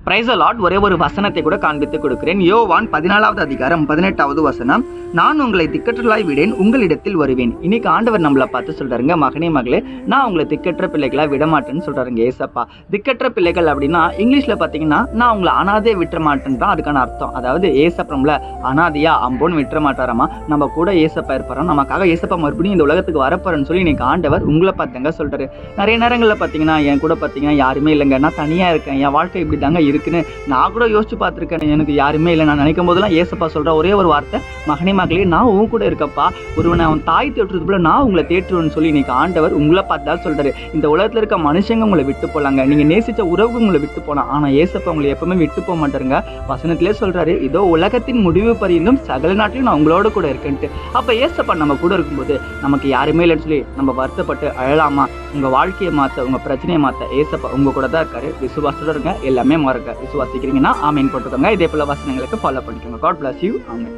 Price Lord. ஒரே ஒரு வசனத்தை கூட காண்பித்து கொடுக்கிறேன். யோவான் 14வது அதிகாரம் 18வது வசனம். நான் உங்களை திக்கற்றலாய் விடேன், உங்களிடத்தில் வருவேன். இன்னைக்கு ஆண்டவர் நம்மளை பார்த்து சொல்றாருங்க, மகனே மகளே, நான் உங்களை திக்கற்ற பிள்ளைகளா விட மாட்டேன்னு சொல்றாருங்க ஏசப்பா. திக்கற்ற பிள்ளைகள் அப்படின்னா இங்கிலீஷ்ல பாத்தீங்கன்னா நான் உங்களை அனாதையை விட்டுற மாட்டேன்னு தான் அதுக்கான அர்த்தம். அதாவது ஏசப்பா நம்மள அனாதையா அம்போன்னு விட்டுற மாட்டாராமா, நம்ம கூட ஏசப்பா இருப்பாராம், நமக்காக ஏசப்பா மறுபடியும் இந்த உலகத்துக்கு வரப்போறன்னு சொல்லி இன்னைக்கு ஆண்டவர் உங்களை பார்த்தாங்க சொல்றாரு. நிறைய நேரங்கள்ல பாத்தீங்கன்னா என் கூட பாத்தீங்கன்னா யாருமே இல்லைங்க, நான் தனியா இருக்கேன், என் வாழ்க்கை இப்படி தாங்க இருக்குன்னு நான் கூட யோசிச்சு பார்த்துருக்கேன், எனக்கு யாருமே இல்லை. நான் நினைக்கும் போதெல்லாம் ஏசப்பா சொல்ற ஒரே ஒரு வார்த்தை, மகனே மகளே, நான் உன் கூட இருக்கப்பா, ஒருவனை அவன் தாய் தேற்றுறது போல நான் உங்களை தேற்றுவேன்னு சொல்லி இன்னைக்கு ஆண்டவர் உங்களை பார்த்தா சொல்றாரு. இந்த உலகத்துல இருக்க மனுஷங்க உங்களை விட்டு போலாங்க, நீங்க நேசிச்ச உறவு உங்களை விட்டு போலாம், ஆனா ஏசப்பா உங்களை எப்பவுமே விட்டு போக மாட்டாருங்க. வசனத்திலே சொல்றாரு, இதோ உலகத்தின் முடிவு பரியந்தம் சகல நாட்டிலும் நான் உங்களோட கூட இருக்கேன்ட்டு. அப்ப ஏசப்பா நம்ம கூட இருக்கும்போது நமக்கு யாருமே இல்லைன்னு சொல்லி நம்ம வருத்தப்பட்டு அழலாமா? உங்க வாழ்க்கையை மாத்த, உங்க பிரச்சனையை மாத்த ஏசப்பா உங்க கூட தான் இருக்காரு. விசுவாசத்தோட இருங்க, எல்லாமே மாறுங்க. விசுவாசிக்கிறீங்கன்னா ஆமீன் போட்டுக்கோங்க. இதே போல வசனங்களுக்கு ஃபாலோ பண்ணிக்கோங்க. God bless you. ஆமென்.